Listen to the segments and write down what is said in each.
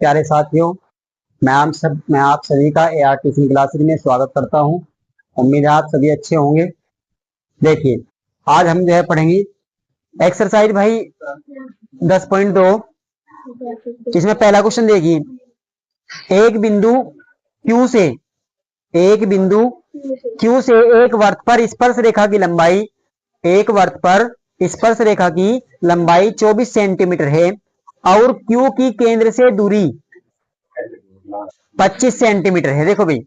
प्यारे साथियों, मैं आप सभी का AR ट्यूशन क्लासेस में स्वागत करता हूं। उम्मीद है आप सभी अच्छे होंगे। देखिए, आज हम जो है पढ़ेंगे एक्सरसाइज भाई 10.2। इसमें पहला क्वेश्चन देखिए, एक बिंदु Q से एक बिंदु Q से एक वृत्त पर स्पर्श रेखा की लंबाई एक वृत्त पर स्पर्श रेखा की लंबाई 24 सेंटीमीटर है और Q की केंद्र से दूरी 25 सेंटीमीटर है। देखो भाई,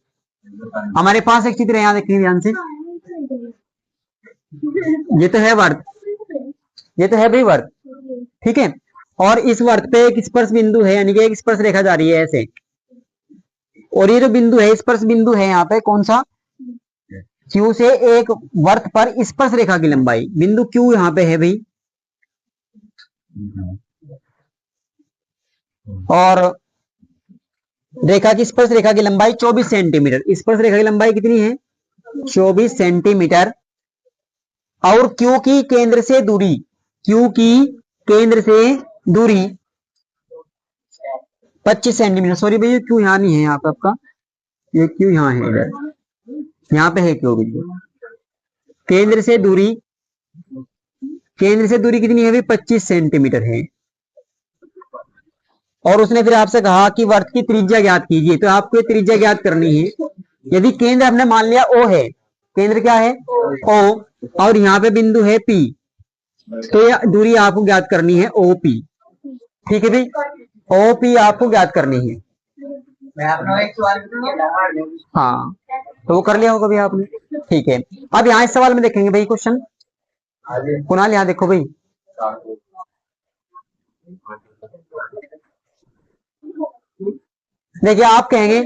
हमारे पास एक चित्र है, यहाँ देखिए ध्यान से। ये तो है वर्त, ये तो है भाई वर्त, ठीक है। और इस वर्त पे एक स्पर्श बिंदु है, यानी कि एक स्पर्श रेखा जा रही है ऐसे। और ये जो बिंदु है, स्पर्श बिंदु है यहाँ पे कौन सा, Q से एक वर्त पर स्पर्श रेखा की लंबाई, बिंदु Q यहाँ पे है भाई। और रेखा की स्पर्श रेखा की लंबाई 24 सेंटीमीटर। स्पर्श रेखा की लंबाई कितनी है, 24 सेंटीमीटर। और Q की केंद्र से दूरी, Q की केंद्र से दूरी 25 सेंटीमीटर। सॉरी भैया, Q यहाँ नहीं है, यहाँ पे आपका ये Q यहाँ है, इधर यहाँ पे है Q बिल्कुल। केंद्र से दूरी, केंद्र से दूरी कितनी है भाई, 25 सेंटीमीटर है। और उसने फिर आपसे कहा कि वर्त की त्रिज्या ज्ञात कीजिए, तो आपको ये त्रिज्या ज्ञात करनी है। यदि केंद्र हमने मान लिया O है, केंद्र क्या है O, और यहाँ पे बिंदु है P, तो ये दूरी आपको ज्ञात करनी है OP। ठीक है भाई, OP आपको ज्ञात करनी है। हाँ, तो वो कर लिया होगा भाई आपने, ठीक है। अब यहाँ इस सवाल में देखेंगे भाई क्वेश्चन, कुणाल यहाँ देखो भाई। देखिए, आप कहेंगे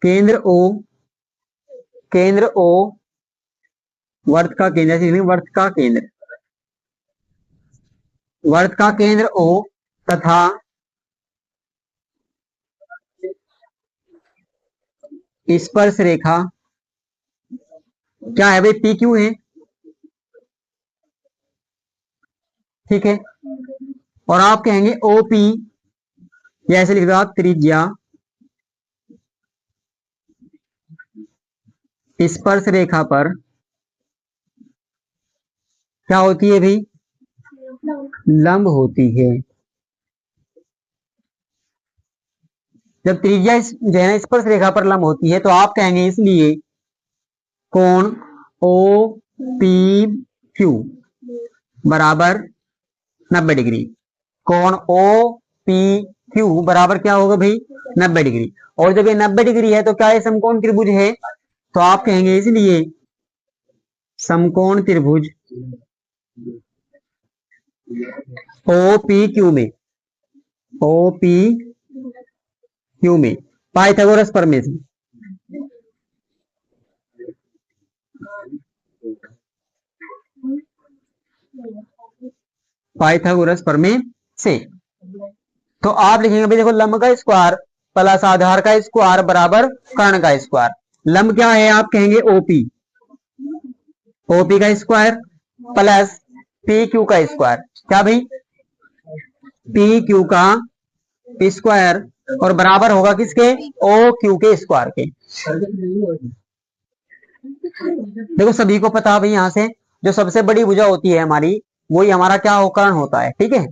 केंद्र O, केंद्र O, वर्त का केंद्र, वर्त का केंद्र, वर्त का केंद्र O तथा स्पर्श रेखा क्या है भाई, PQ है, ठीक है। और आप कहेंगे OP, या ऐसे लिख दो आप, त्रिज्या स्पर्श रेखा पर क्या होती है भाई, लंब होती है। जब त्रिज्या जो है स्पर्श रेखा पर लंब होती है, तो आप कहेंगे इसलिए कोण OPQ बराबर 90 डिग्री। कोण OPQ बराबर क्या होगा भाई, 90 डिग्री। और जब ये 90 डिग्री है तो क्या ये समकोण त्रिभुज है, तो आप कहेंगे इसलिए समकोण त्रिभुज OPQ में, OPQ में पाइथागोरस प्रमेय से, पाइथागोरस प्रमेय से। तो आप लिखेंगे भाई, देखो लंब का स्क्वायर प्लस आधार का स्क्वायर बराबर कर्ण का स्क्वायर। लंब क्या है, आप कहेंगे OP, OP का स्क्वायर प्लस PQ का स्क्वायर। क्या भाई, PQ का स्क्वायर, और बराबर होगा किसके, OQ के स्क्वायर के। देखो सभी को पता भाई, यहाँ से जो सबसे बड़ी भुजा होती है हमारी, वही हमारा क्या हो, कर्ण होता है, ठीक है।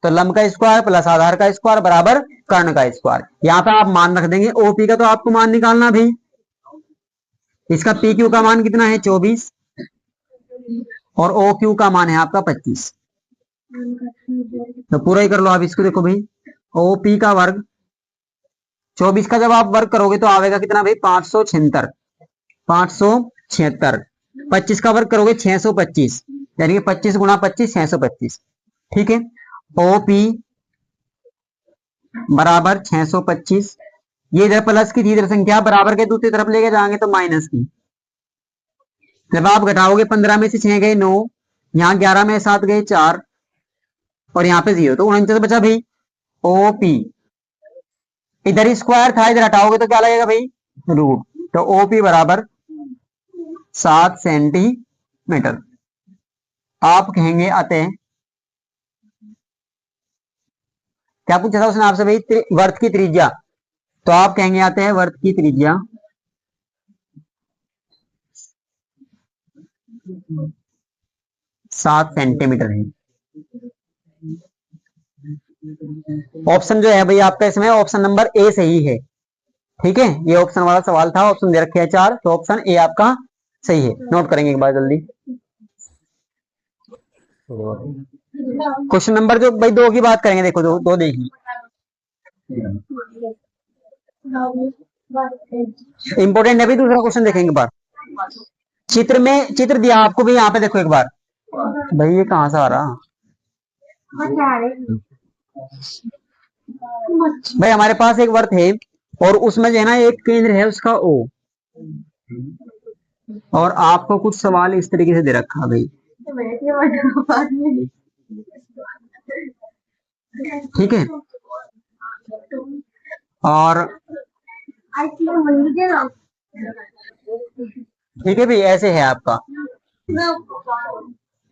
तो लंब का स्क्वायर प्लस आधार का स्क्वायर बराबर कर्ण का स्क्वायर। यहाँ पे आप मान रख देंगे, OP का तो आपको मान निकालना भाई, इसका PQ का मान कितना है, 24, और OQ का मान है आपका 25। तो पूरा ही कर लो आप इसको। देखो भाई, OP का वर्ग 24 का जब आप वर्ग करोगे तो आवेगा कितना भाई, 576, 576। 25 का वर्ग करोगे 625, यानी कि 25 गुणा 25 625, ठीक है। OP बराबर 625, ये इधर प्लस की थी, इधर संख्या बराबर के दूसरी तरफ लेके जाएंगे तो माइनस की। जब आप घटाओगे 15 में से 6 गए 9, यहाँ 11 में 7 गए 4, और यहाँ पे 0, तो 49 बचा भाई। OP इधर स्क्वायर था, इधर हटाओगे तो क्या लगेगा भाई, रूट। तो OP बराबर 7 सेंटीमीटर। आप कहेंगे अतः, क्या पूछा था उसने आपसे भाई, वर्त की त्रिज्या, तो आप कहेंगे अतः वर्त की त्रिज्या 7 सेंटीमीटर है। ऑप्शन जो है भाई आपका इसमें ऑप्शन नंबर ए सही है। ठीक है, ये ऑप्शन वाला सवाल था, ऑप्शन दे रखे हैं 4, तो ऑप्शन ए आपका सही है। नोट करेंगे एक बार जल्दी। क्वेश्चन नंबर जो भाई 2 की बात करेंगे, देखो दो देखिए, इंपॉर्टेंट है भाई। दूसरा क्वेश्चन देखेंगे बार, चित्र दिया आपको भी यहाँ पे, देखो एक बार भाई, ये कहाँ से आ रहा भाई, हमारे पास एक वर्त है और उसमें जो है ना एक केंद्र है उसका O, और आपको कुछ सवाल इस तरीके से दे रखा भाई, ठीक है, और ठीक है भाई, ऐसे है आपका,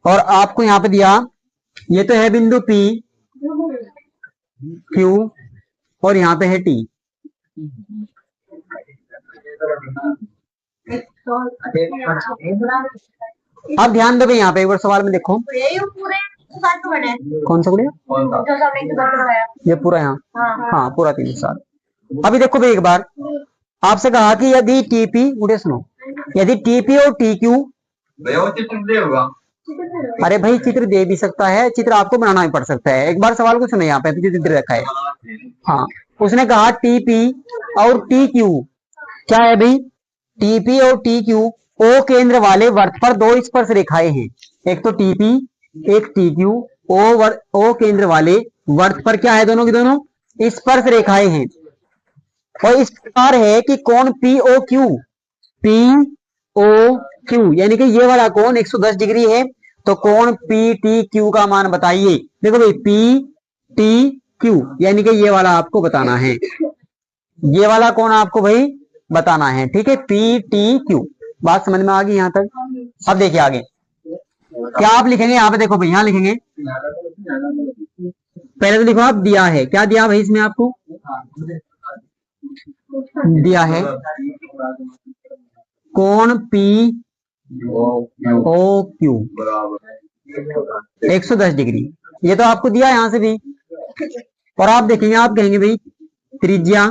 और आपको यहाँ पे दिया, ये तो है बिंदु P Q और यहाँ पे है T। अब ध्यान दो भाई, यहाँ पे एक बार सवाल में देखो, कौन सा गुड़िया, ये पूरा यहाँ, हाँ पूरा 3 7। अभी देखो भाई एक बार, आपसे कहा कि यदि टीपी, गुड़िया सुनो, यदि टीपी और टी क्यू, अरे भाई चित्र दे भी सकता है, चित्र आपको बनाना भी पड़ सकता है। एक बार सवाल को सुनो, यहाँ पे जो चित्र रखा है, हाँ उसने कहा टीपी और टी क्यू, क्या है भाई, टीपी और टी क्यू ओ केंद्र वाले वर्त पर 2 स्पर्श रेखाएं हैं। एक तो टीपी, एक टी क्यू, ओ केंद्र वाले वर्त पर क्या है, दोनों की दोनों स्पर्श रेखाएं हैं, और इस प्रकार है कि कोण पी ओ क्यू, यानी कि ये वाला कोण 110 डिग्री है, तो कोण पी टी क्यू का मान बताइए। देखो भाई, पी टी क्यू यानी कि ये वाला आपको बताना है, ये वाला कोण आपको भाई बताना है, ठीक है, पी टी क्यू। बात समझ में आ गई यहाँ तक। अब देखिए आगे क्या आप लिखेंगे, यहाँ पे देखो भाई, यहाँ लिखेंगे, पहले तो लिखो आप, दिया है, क्या दिया भाई इसमें आपको, दिया है कोण पी ओ क्यू 110 डिग्री, ये तो आपको दिया यहां से भी, और आप देखेंगे, आप कहेंगे भाई त्रिज्या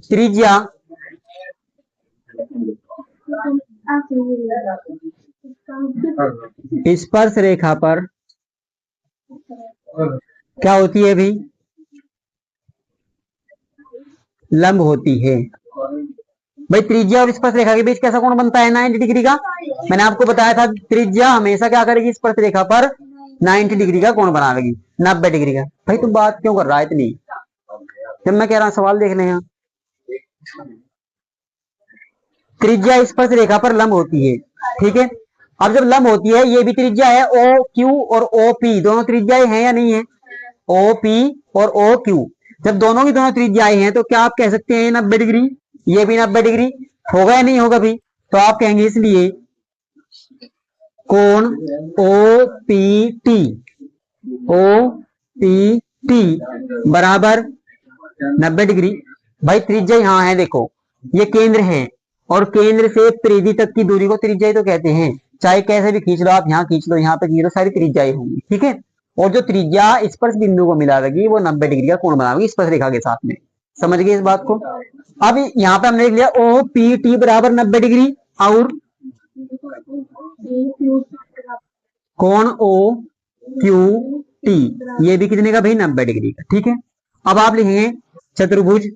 त्रिज्या स्पर्श रेखा पर क्या होती है भाई, लंब होती है। भाई त्रिज्या और स्पर्श रेखा के बीच कैसा कोण बनता है, 90 डिग्री का। मैंने आपको बताया था त्रिज्या हमेशा क्या करेगी, स्पर्श रेखा पर 90 डिग्री का कोण बनाएगी, 90 डिग्री का। भाई तुम बात क्यों कर रहा है इतनी, जब मैं कह रहा हूं सवाल देख लें। त्रिज्या स्पर्श रेखा पर लंब होती है, ठीक है। अब जब लंब होती है, ये भी त्रिज्या है, ओ क्यू और ओ पी दोनों त्रिज्याएं हैं या नहीं है, ओ पी और ओ क्यू, जब दोनों की दोनों त्रिज्याएं हैं तो क्या आप कह सकते हैं 90 डिग्री, ये भी 90 डिग्री होगा या नहीं होगा भी, तो आप कहेंगे इसलिए कोण ओ पी टी बराबर 90 डिग्री। भाई त्रिज्या यहाँ है, देखो ये केंद्र है, और केंद्र से परिधि तक की दूरी को त्रिज्या तो कहते हैं, चाहे कैसे भी खींच लो आप, यहाँ खींच लो, यहाँ पे खींच लो, सारी त्रिज्याएं होंगी, ठीक है। और जो त्रिज्या स्पर्श बिंदु को मिलाएगी वो 90 डिग्री का कोण बनाएगी स्पर्श रेखा के साथ में, समझ गए इस बात को। अब यहाँ पे हमने लिख लिया ओ पी टी बराबर 90 डिग्री, और कोण ओ क्यू टी ये भी कितने का भाई, 90 डिग्री का, ठीक है। अब आप लिखेंगे चतुर्भुज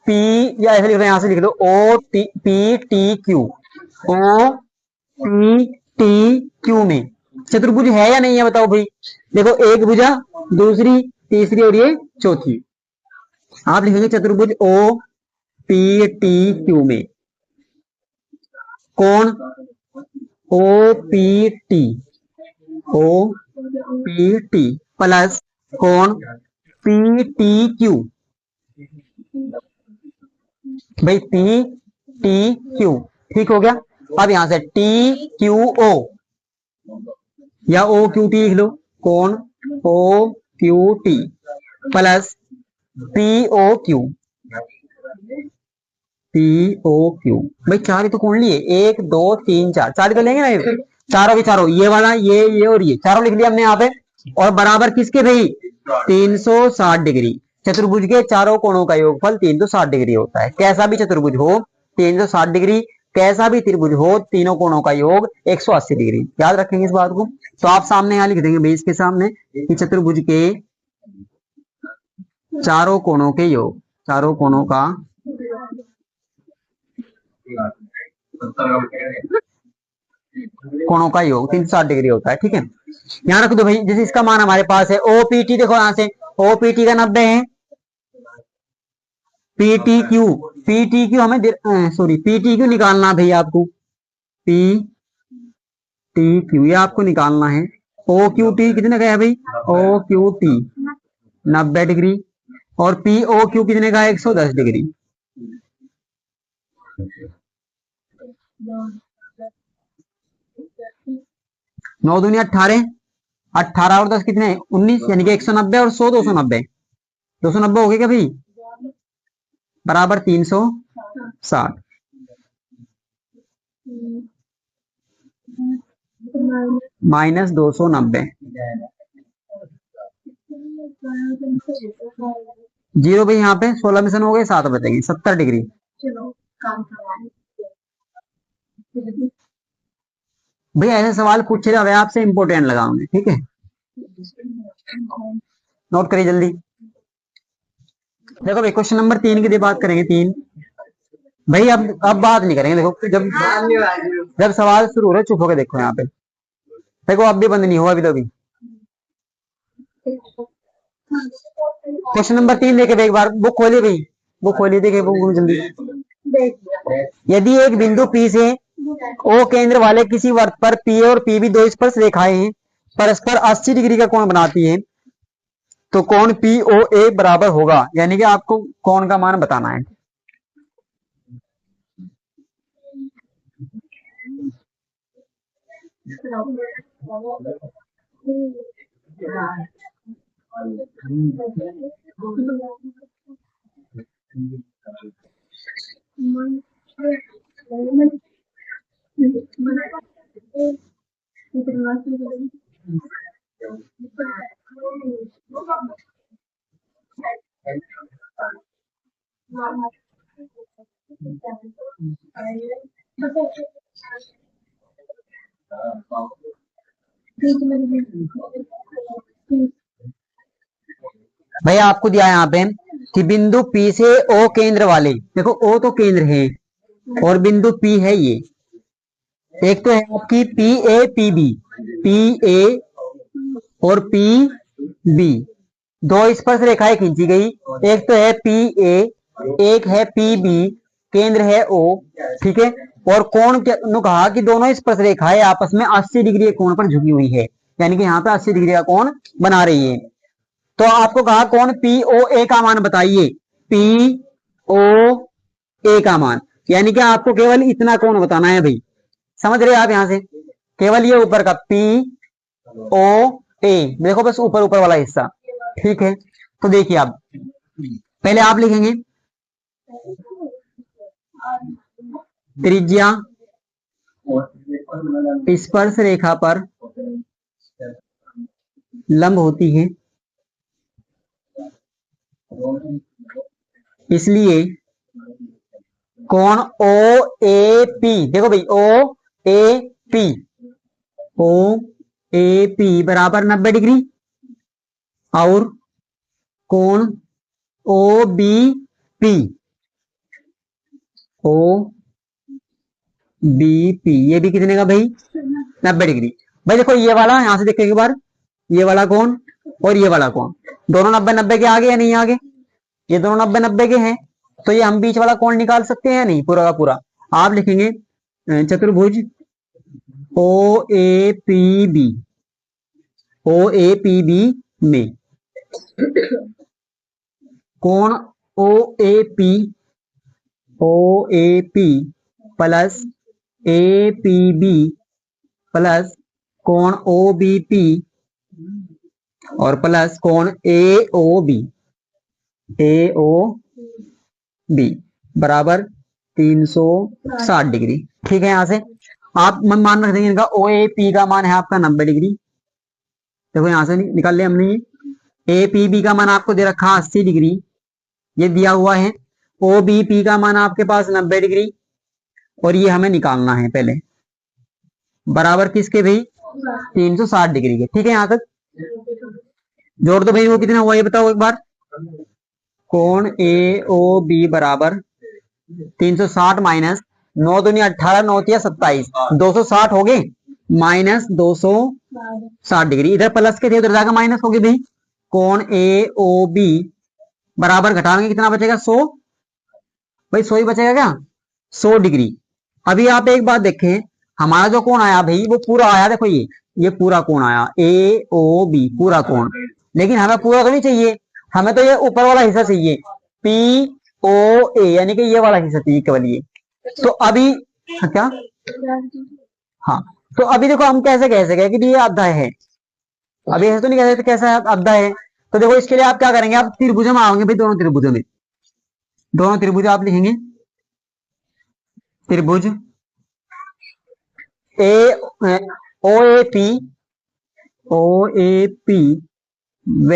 पी, या ऐसे लिख रहे हैं, यहां से लिख दो O T P T Q, O P T Q में चतुर्भुज है या नहीं है बताओ भाई। देखो एक भुजा, दूसरी, तीसरी और ये चौथी। आप लिखेंगे चतुर्भुज ओ पी टी क्यू में कोण ओ पी टी प्लस कोण पी टी क्यू भाई पी टी क्यू, ठीक हो गया। अब यहां से टी क्यू ओ या ओ क्यू टी लिख लो, कौन O Q T plus P O Q, P O Q. भाई चार ही तो कौन लिए, एक दो तीन चार, चार कर लेंगे ना ये चारों के चारों, ये वाला ये और ये चारों लिख लिया हमने यहाँ पे। और बराबर किसके भाई, 360 डिग्री। चतुर्भुज के चारों कोणों का योगफल 360 डिग्री होता है। कैसा भी चतुर्भुज हो 360 डिग्री, कैसा भी त्रिभुज हो तीनों कोणों का योग 180 डिग्री। याद रखेंगे इस बात को। तो आप सामने यहाँ लिख देंगे भाई इसके सामने कि चतुर्भुज के चारों कोणों के योग, चारों कोणों का कोणों का योग 360 डिग्री होता है। ठीक है, यहाँ रख दो भाई। जैसे इसका मान हमारे पास है ओपीटी, देखो यहाँ से ओपीटी का 90 है, पीटी क्यू, पीटी क्यू हमें सॉरी पीटी क्यू निकालना भाई आपको, पी टी क्यू ये आपको निकालना है। ओ क्यू टी कितने का है भाई, ओ क्यू टी 90 डिग्री, और पी ओ क्यू कितने का है 110 डिग्री। 9 दूनी 18, 18 और 10 कितने 19, यानी कि 190 और 100 290, 290 हो गए क्या भाई, बराबर 360 माइनस 290, जीरो भाई यहाँ पे 16 मिशन हो गए 7 बचेंगे 70 डिग्री। भाई ऐसे सवाल पूछे जाए आपसे इंपोर्टेंट लगाओगे, ठीक है, नोट करिए जल्दी। देखो भाई क्वेश्चन नंबर 3 की बात करेंगे, 3 भाई अब बात नहीं करेंगे। देखो जब जब सवाल शुरू हो रहे चुप होकर देखो यहाँ पे, देखो अब भी बंद नहीं हुआ अभी तो। अभी क्वेश्चन नंबर 3 देखे एक बार, बुक खोलिए भाई, बुक खोलिए, देखे बुक जल्दी। यदि एक बिंदु P से O केंद्र वाले किसी वर्त पर P और P भी दो स्पर्श रेखाएं हैं, परस्पर 80 डिग्री का कोण बनाती हैं, तो कोण POA बराबर होगा, यानी कि आपको कोण का मान बताना है। भैया आपको दिया यहाँ पे कि बिंदु P से O केंद्र वाले, देखो O तो केंद्र है और बिंदु P है ये, एक तो है आपकी P A P B, P A और पी बी, दो स्पर्श रेखाएं खींची गई, एक तो है पी ए, एक है पी बी, केंद्र है ओ, ठीक है। और कोण ने कहा कि दोनों स्पर्श रेखाएं आपस में 80 डिग्री के कोण पर झुकी हुई है, यानी कि यहाँ पे 80 डिग्री का कोण बना रही है। तो आपको कहा कोण पी ओ ए का मान बताइए, पी ओ ए का मान, यानी कि आपको केवल इतना कोण बताना है भाई, समझ रहे हैं आप। यहां से केवल ये ऊपर का पी ओ ए, देखो बस ऊपर ऊपर वाला हिस्सा, ठीक है। तो देखिए आप पहले आप लिखेंगे त्रिज्या स्पर्श रेखा पर लंब होती है, इसलिए कोण ओ ए पी, देखो भाई ओ A P, O A P बराबर 90 डिग्री, और कोण O B P, O B P ये भी कितने का भाई 90 डिग्री। भाई देखो ये वाला यहां से देखो एक बार, ये वाला कोण और ये वाला कोण दोनों 90 90 के आगे या नहीं आगे, ये दोनों 90 90 के हैं, तो ये हम बीच वाला कोण निकाल सकते हैं या नहीं, पूरा का पूरा। आप लिखेंगे चतुर्भुज O A P B, O A P B में कोण O A P plus A P B plus कोण ओ बी पी और प्लस कोण ए ओ बी बराबर 360 डिग्री। ठीक है, यहां से आप मन मान रख देंगे इनका ओ ए पी का मान है आपका 90 डिग्री। देखो यहां से निकाल लिया हमने, ये ए पी बी का मान आपको दे रखा 80 डिग्री, ये दिया हुआ है। ओ बी पी का मान आपके पास 90 डिग्री और ये हमें निकालना है पहले, बराबर किसके भाई 360 डिग्री के। ठीक है, यहां तक जोड़ दो भाई, वो कितना हुआ ये बताओ एक बार। कोण ए ओ बी बराबर 360 माइनस 9 दूनी 18, 9 तिया 27, 260 हो गए माइनस 260 डिग्री। इधर प्लस के थे उधर जाकर माइनस हो गए भाई। कोण ए ओ बी बराबर घटाएंगे कितना बचेगा 100, भाई 100 ही बचेगा क्या 100 डिग्री। अभी आप एक बात देखें, हमारा जो कोण आया भाई वो पूरा आया, देखो ये पूरा कोण आया ए ओ बी पूरा कोण, लेकिन हमें पूरा तो नहीं चाहिए, हमें तो ये ऊपर वाला हिस्सा चाहिए पी ओ ए, यानी कि ये वाला हिस्सा चाहिए केवल ये। तो अभी क्या, हाँ तो अभी देखो हम कैसे कह सके कि ये आधा है, अभी ऐसे तो नहीं कह सकते कैसा आधा है। तो देखो इसके लिए आप क्या करेंगे, आप त्रिभुज में आओगे भाई, दोनों त्रिभुजों में, दोनों त्रिभुज आप लिखेंगे त्रिभुज ए ओ ए पी व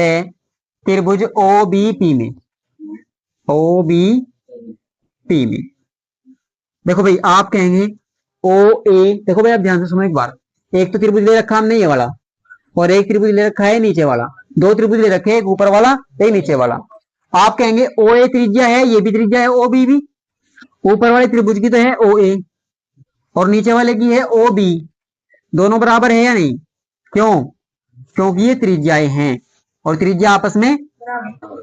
त्रिभुज ओ बी पी में देखो भाई आप कहेंगे ओ ए, देखो भाई आप ध्यान से सुनो एक बार, एक तो त्रिभुज ले रखा हमने ये वाला और एक त्रिभुज ले रखा है नीचे वाला, दो त्रिभुज ले रखे हैं, एक ऊपर वाला एक नीचे वाला। आप कहेंगे ओ ए त्रिज्या है, ये भी त्रिज्या है ओ बी भी, ऊपर वाले त्रिभुज की तो है ओ ए और नीचे वाले की है ओ बी, दोनों बराबर है या नहीं, क्यों, क्योंकि ये त्रिज्याएं हैं और त्रिज्या आपस में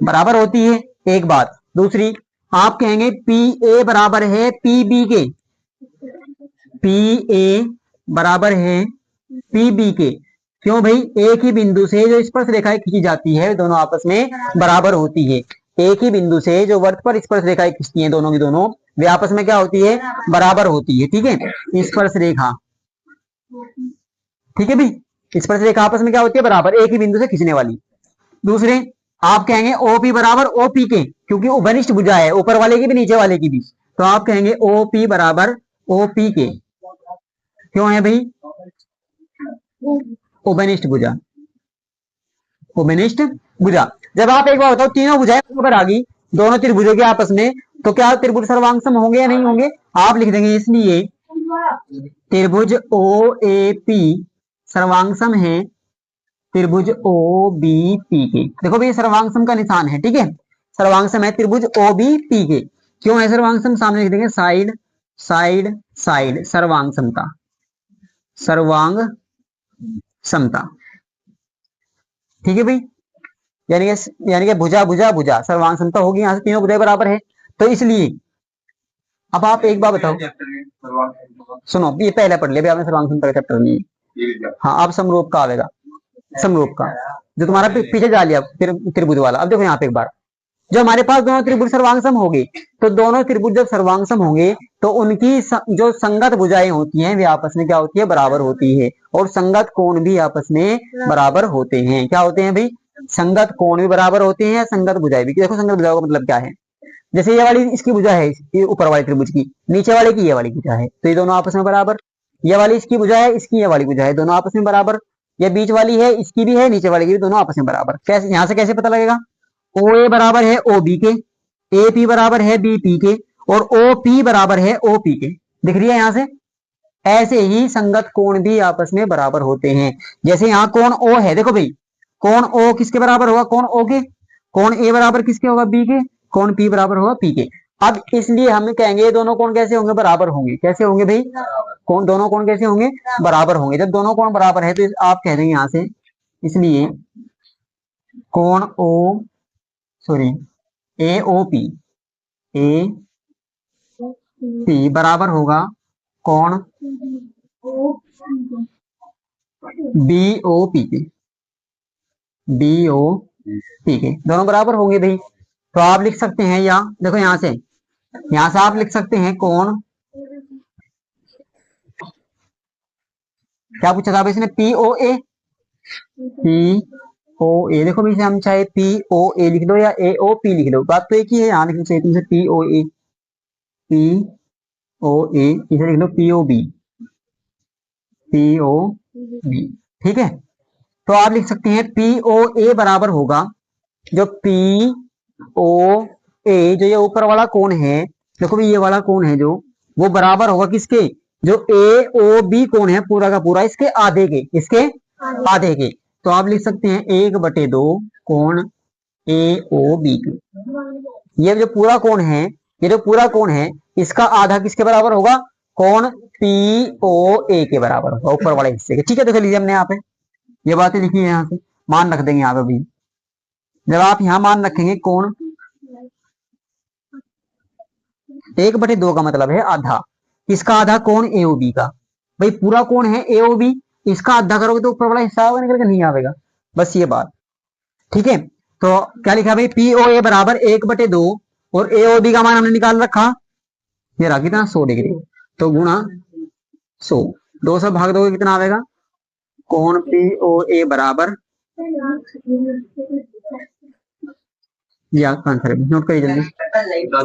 बराबर होती है, एक बात। दूसरी आप कहेंगे पी ए बराबर है पी बी के, पी ए बराबर है पी बी के, क्यों भाई एक ही बिंदु से जो स्पर्श रेखाएं खींची जाती है दोनों आपस में बराबर होती है, एक ही बिंदु से जो वृत्त पर स्पर्श रेखाएं खींचती हैं दोनों की दोनों वे आपस में क्या होती है बराबर होती है। ठीक है, स्पर्श रेखा, ठीक है भाई, स्पर्श रेखा आपस में क्या होती है बराबर, एक ही बिंदु से खींचने वाली। दूसरे आप कहेंगे ओपी बराबर ओपी के, क्योंकि उभयनिष्ठ भुजा है ऊपर वाले की भी नीचे वाले की भी, तो आप कहेंगे ओपी बराबर ओपी के, क्यों है भाई उभयनिष्ठ भुजा, उभयनिष्ठ भुजा। जब आप एक बार बताओ तीनों भुजाएं बराबर आ गई दोनों त्रिभुजों के आपस में, तो क्या त्रिभुज सर्वांगसम होंगे या नहीं होंगे, आप लिख देंगे इसलिए त्रिभुज ओ ए पी सर्वांगसम है त्रिभुज ओ बी पी के। देखो भाई सर्वांगसम का निशान है, ठीक है, सर्वांगसम है त्रिभुज ओ बी पी के। क्यों है सर्वांगसम, सामने लिख देंगे साइड साइड साइड सर्वांग समता, सर्वांग समता। ठीक है भाई, यानी कि भुजा भुजा भुजा सर्वांग समता होगी, यहां से तीनों भुजाएं बराबर है, तो इसलिए अब आप एक बार बताओ, सुनो ये पहले पढ़ लिया आपने सर्वांग समता का चैप्टर नहीं, हाँ अब समरूप का आएगा, समरूप का जो तुम्हारा पीछे जा लिया त्रिभुज वाला। अब देखो यहाँ पे एक बार, जब हमारे पास दोनों त्रिभुज सर्वांगसम होंगे, तो दोनों त्रिभुज जब सर्वांगसम होंगे तो उनकी जो संगत भुजाएं होती हैं वे आपस में क्या होती है बराबर होती है, और संगत कोण भी आपस में बराबर होते हैं। क्या होते हैं भाई, संगत कोण भी बराबर होते हैं, संगत भुजाएं भी। देखो संगत भुजाओं का मतलब क्या है, जैसे ये वाली इसकी भुजा है ये ऊपर वाले त्रिभुज की, नीचे वाले की ये वाली भुजा है, तो ये दोनों आपस में बराबर। ये वाली इसकी भुजा है, इसकी ये वाली भुजा है, दोनों आपस में बराबर। ये बीच वाली है, इसकी भी है, नीचे वाली की भी, दोनों आपस में बराबर। कैसे, यहां से कैसे पता लगेगा, ओ ए बराबर है ओ बी के, ए पी बराबर है बी पी के, और ओ पी बराबर है ओ पी के, दिख रही है यहां से। ऐसे ही संगत कोण भी आपस में बराबर होते हैं। जैसे यहाँ कोण ओ है, देखो भाई कोण ओ किसके बराबर होगा, कोण ओ के, कोण ए बराबर किसके होगा बी के, कोण पी बराबर होगा पी के। अब इसलिए हम कहेंगे ये दोनों कोण कैसे होंगे बराबर होंगे, कैसे होंगे भाई, कौन दोनों कोण कैसे होंगे बराबर होंगे। जब दोनों कोण बराबर है तो आप कह देंगे यहां से, इसलिए कोण O sorry A O P, A P बराबर होगा कोण बी ओ पी के, बी ओ पी के, दोनों बराबर होंगे भाई। तो आप लिख सकते हैं, या देखो यहां से आप लिख सकते हैं कोण, क्या पूछा था इसने, P O A, P O ए। देखो इसे हम चाहे पी ओ ए लिख लो या ए ओ पी लिख लो, बात तो एक ही है, यहाँ लिखना चाहिए तुमसे P O A, P O A, इसे लिख लो P O B, P O B. ठीक है, तो आप लिख सकते हैं पी ओ ए बराबर होगा, जो पी ओ ए, जो ये ऊपर वाला कोण है, देखो भी ये वाला कोण है जो, वो बराबर होगा किसके, जो ए ओ बी कोण है पूरा का पूरा, इसके आधे के, इसके आधे के। तो आप लिख सकते हैं 1/2 कोण ए ओ बी के। ये जो पूरा कोण है, ये जो पूरा कोण है, इसका आधा किसके बराबर होगा, कोण पी ओ ए के बराबर होगा, ऊपर वाले हिस्से के। ठीक है, देख लीजिए हमने यहाँ पे ये बातें लिखी है, यहाँ से मान रख देंगे यहाँ पे भी। जब आप यहाँ मान रखेंगे कोण 1/2 का मतलब है आधा, इसका आधा कोण एओबी का, भाई पूरा कोण है एओबी, इसका आधा करोगे तो ऊपर वाला हिस्सा निकल के नहीं आवेगा, बस ये बात। ठीक है, तो क्या लिखा भाई, पी ओ ए बराबर 1/2, और एओबी का मान हमने निकाल रखा, ये रहा कितना 100 डिग्री, तो गुणा 100, 2 से भाग दोगे कितना आवेगा, कोण पी ओ ए बराबर, या आंसर नोट करिए जल्दी,